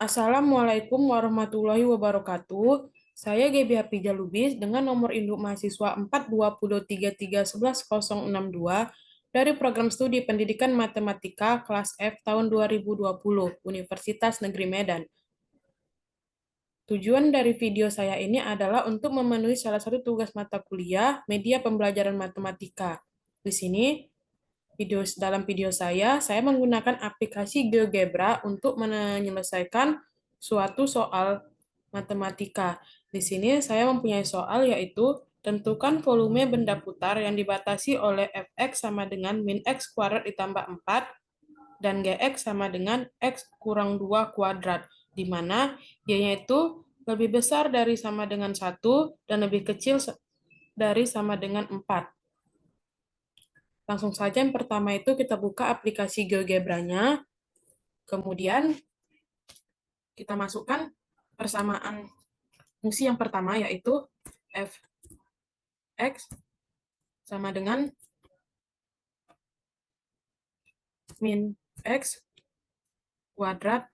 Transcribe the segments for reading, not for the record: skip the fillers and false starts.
Assalamualaikum warahmatullahi wabarakatuh. Saya Gebi Hapijah Lubis dengan nomor induk mahasiswa 42033111062 dari program studi Pendidikan Matematika kelas F tahun 2020 Universitas Negeri Medan. Tujuan dari video saya ini adalah untuk memenuhi salah satu tugas mata kuliah media pembelajaran matematika. Di sini dalam video saya menggunakan aplikasi GeoGebra untuk menyelesaikan suatu soal matematika. Di sini saya mempunyai soal yaitu tentukan volume benda putar yang dibatasi oleh Fx sama dengan min X kuadrat ditambah 4 dan Gx sama dengan X kurang 2 kuadrat, di mana Y-nya itu lebih besar dari sama dengan 1 dan lebih kecil dari sama dengan 4. Langsung saja yang pertama itu kita buka aplikasi GeoGebra-nya. Kemudian kita masukkan persamaan fungsi yang pertama yaitu Fx sama dengan min X kuadrat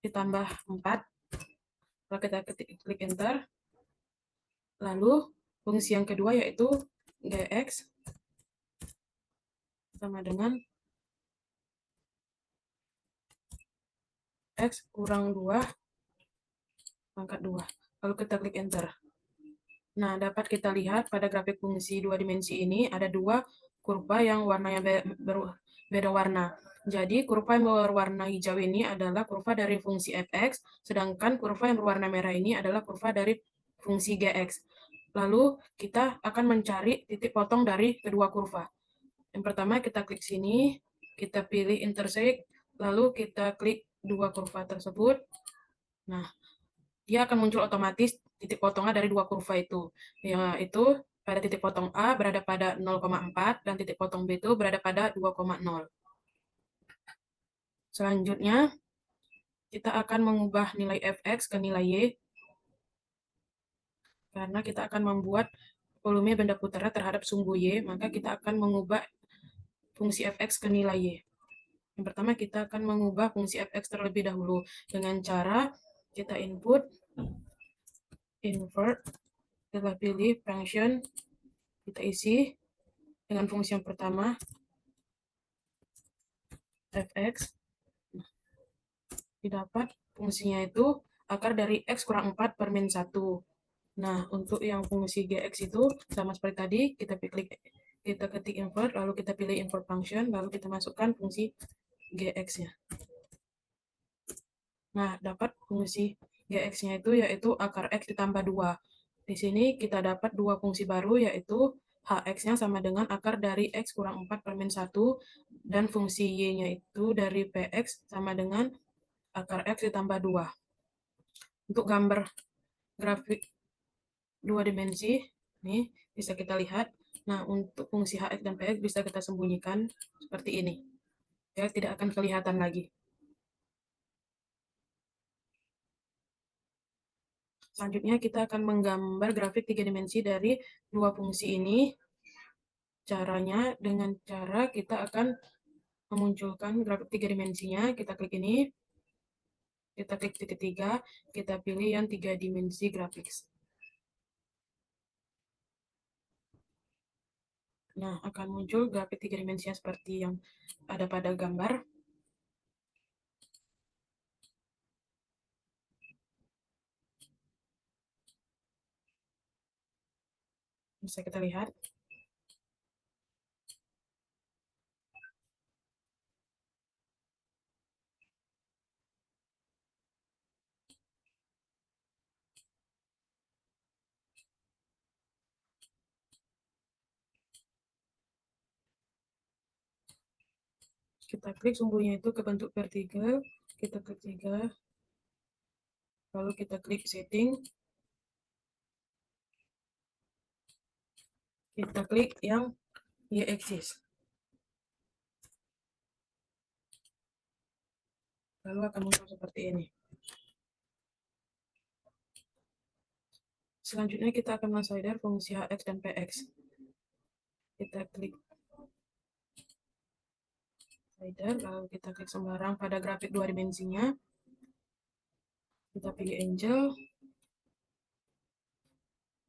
ditambah 4. Kalau kita klik enter, lalu fungsi yang kedua yaitu Gx sama dengan X kurang 2 pangkat 2. Lalu kita klik enter. Nah, dapat kita lihat pada grafik fungsi dua dimensi ini ada dua kurva yang warnanya beda warna. Jadi, kurva yang berwarna hijau ini adalah kurva dari fungsi fx, sedangkan kurva yang berwarna merah ini adalah kurva dari fungsi gx. Lalu, kita akan mencari titik potong dari kedua kurva. Yang pertama, kita klik sini, kita pilih intersect, lalu kita klik dua kurva tersebut. Nah, dia akan muncul otomatis titik potongnya dari dua kurva itu, yaitu pada titik potong A berada pada 0,4 dan titik potong B itu berada pada 2,0. Selanjutnya, kita akan mengubah nilai fx ke nilai y, karena kita akan membuat volume benda putarnya terhadap sumbu y, maka kita akan mengubah fungsi fx ke nilai y. Yang pertama, kita akan mengubah fungsi fx terlebih dahulu dengan cara kita input, invert, kita pilih function, kita isi dengan fungsi yang pertama, fx, didapat fungsinya itu akar dari x kurang 4 per min 1. Nah, untuk yang fungsi gx itu sama seperti tadi, kita ketik invert, lalu kita pilih import function, lalu kita masukkan fungsi gx-nya. Nah, dapat fungsi gx-nya itu yaitu akar x ditambah 2. Di sini kita dapat dua fungsi baru yaitu hx-nya sama dengan akar dari x kurang 4 per min 1 dan fungsi y-nya itu dari px sama dengan akar x ditambah 2. Untuk gambar grafik dua dimensi, nih bisa kita lihat. Nah, untuk fungsi hx dan px bisa kita sembunyikan seperti ini. Ya, tidak akan kelihatan lagi. Selanjutnya kita akan menggambar grafik tiga dimensi dari dua fungsi ini. Caranya dengan cara kita akan memunculkan grafik tiga dimensinya. Kita klik ini, kita klik titik 3, kita pilih yang 3 dimensi grafik. Nah, akan muncul grafik tiga dimensinya seperti yang ada pada gambar. Bisa kita lihat. Kita klik sumbunya itu ke bentuk vertikal, kita klik 3, lalu kita klik setting, kita klik yang y-axis, lalu akan muncul seperti ini. Selanjutnya kita akan men-shader fungsi hx dan px. Kita klik shader, lalu kita klik sembarang pada grafik dua dimensinya, Kita pilih angel.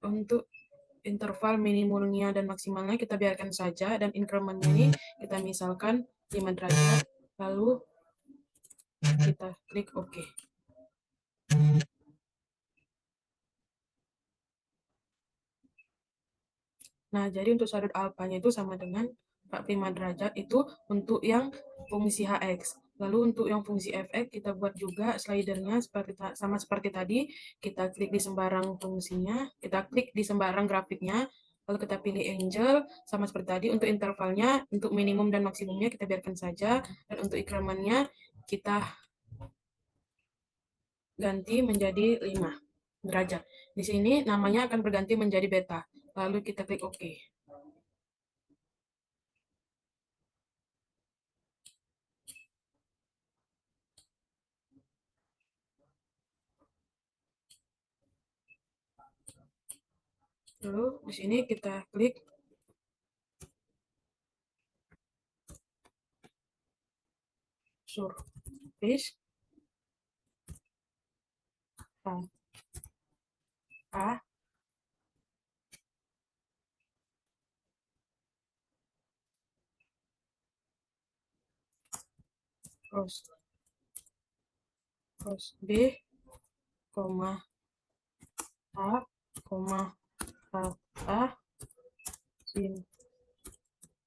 Untuk interval minimumnya dan maksimalnya kita biarkan saja, dan incrementnya ini kita misalkan 5 derajat, lalu kita klik OK. Nah, jadi untuk sudut alfanya itu sama dengan 45 derajat itu untuk yang fungsi hx. Lalu untuk yang fungsi fx kita buat juga slidernya sama seperti tadi. Kita klik di sembarang fungsinya, kita klik di sembarang grafiknya, lalu kita pilih angel sama seperti tadi. Untuk intervalnya, untuk minimum dan maksimumnya kita biarkan saja, dan untuk incrementnya kita ganti menjadi 5 derajat. Di sini namanya akan berganti menjadi beta. Lalu kita klik OK. Lalu di sini kita klik surface A, cross B, koma A, koma A, sin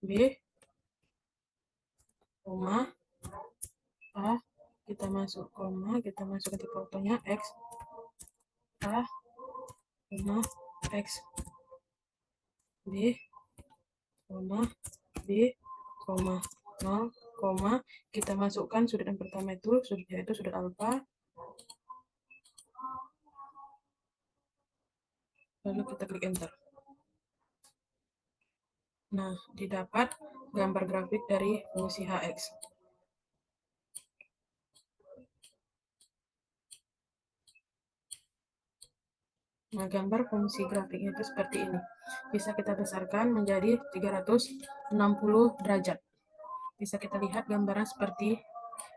B, koma A, kita masuk koma, kita masukkan di fotonya X A, koma X B, koma B, koma 0, koma kita masukkan sudut yang pertama itu sudutnya itu sudut alfa, lalu kita klik enter. Nah, didapat gambar grafik dari fungsi hx. Nah, gambar fungsi grafiknya itu seperti ini. Bisa kita besarkan menjadi 360 derajat. Bisa kita lihat gambaran seperti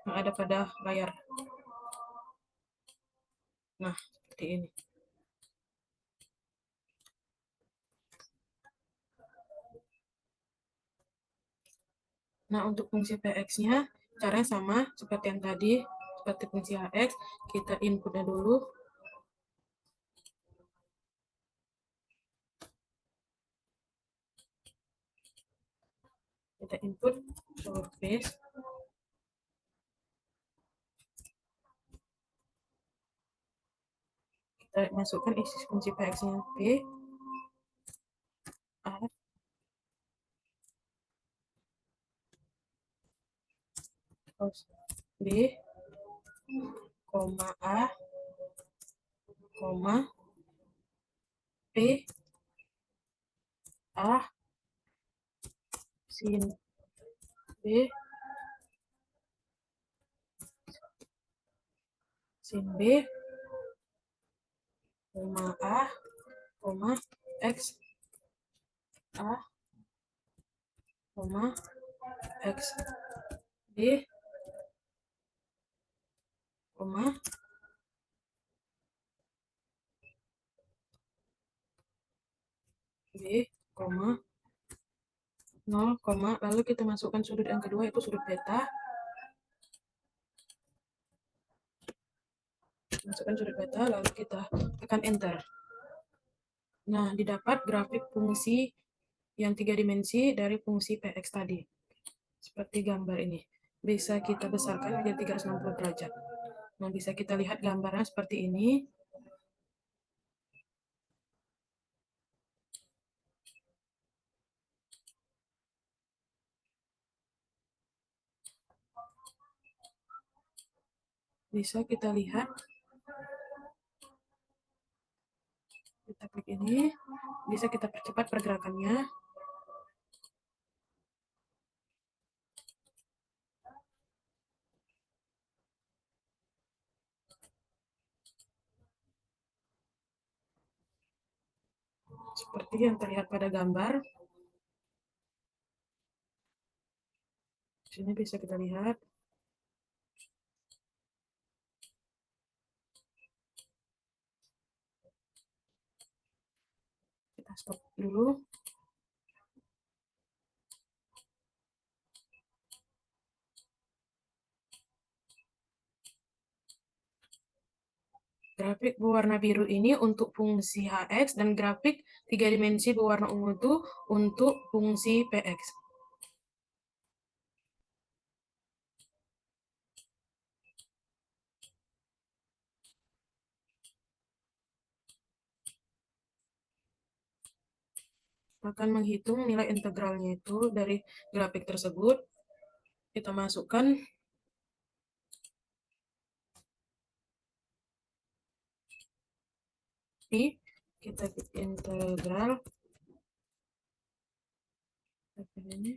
yang ada pada layar. Nah, seperti ini. Nah, untuk fungsi px-nya, caranya sama seperti yang tadi, seperti fungsi hx. Kita inputnya dulu. Kita input surface. Kita masukkan isi fungsi px-nya p, a, terus b, koma a, koma p, a, sin b, sin b, koma a, koma x a, koma x b, koma b, koma 0, koma lalu kita masukkan sudut yang kedua itu sudut beta. Masukkan sudut beta lalu kita tekan enter. Nah, didapat grafik fungsi yang 3 dimensi dari fungsi px tadi. Seperti gambar ini. Bisa kita besarkan menjadi 360 derajat. Nah, bisa kita lihat gambarnya seperti ini. Bisa kita lihat. Kita klik ini. Bisa kita percepat pergerakannya. Seperti yang terlihat pada gambar. Sini bisa kita lihat. stop dulu. Grafik berwarna biru ini untuk fungsi Hx dan grafik 3 dimensi berwarna ungu itu untuk fungsi Px. Akan menghitung nilai integralnya itu dari grafik tersebut. Kita masukkan kita klik integral ini,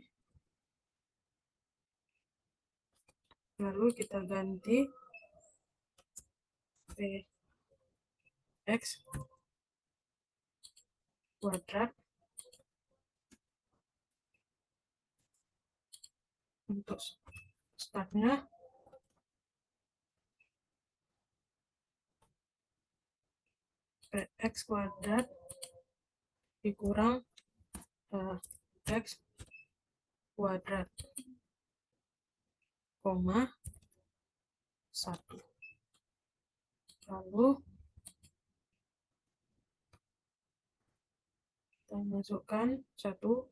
lalu kita ganti Px kuadrat untuk startnya Px kuadrat dikurang X kuadrat, koma 1. Lalu kita masukkan 1,4.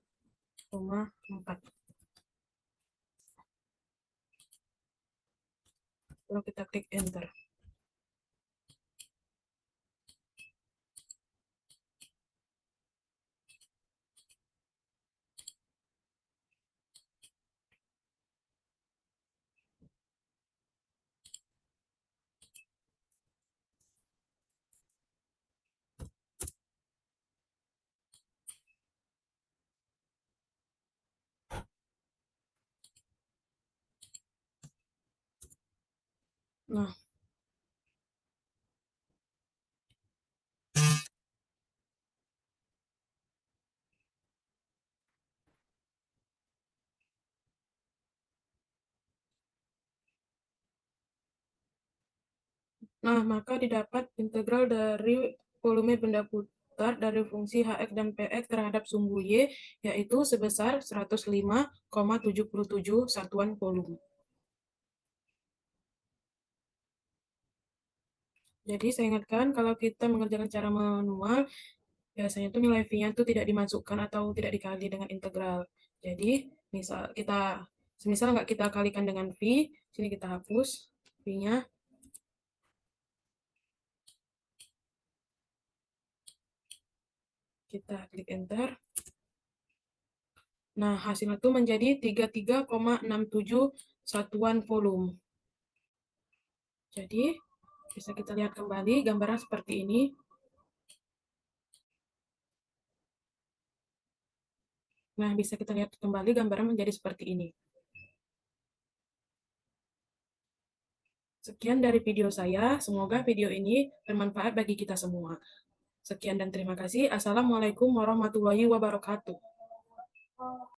Lalu kita klik enter. Nah, maka didapat integral dari volume benda putar dari fungsi Hx dan Px terhadap sumbu Y, yaitu sebesar 105,77 satuan volume. Jadi saya ingatkan kalau kita mengerjakan cara manual, biasanya itu nilai V-nya itu tidak dimasukkan atau tidak dikali dengan integral. Jadi semisal nggak kita kalikan dengan V, sini kita hapus V-nya. Kita klik enter. Nah, hasilnya itu menjadi 33,67 satuan volume. Jadi, bisa kita lihat kembali gambaran seperti ini. Nah, bisa kita lihat kembali gambaran menjadi seperti ini. Sekian dari video saya. Semoga video ini bermanfaat bagi kita semua. Sekian dan terima kasih. Assalamualaikum warahmatullahi wabarakatuh.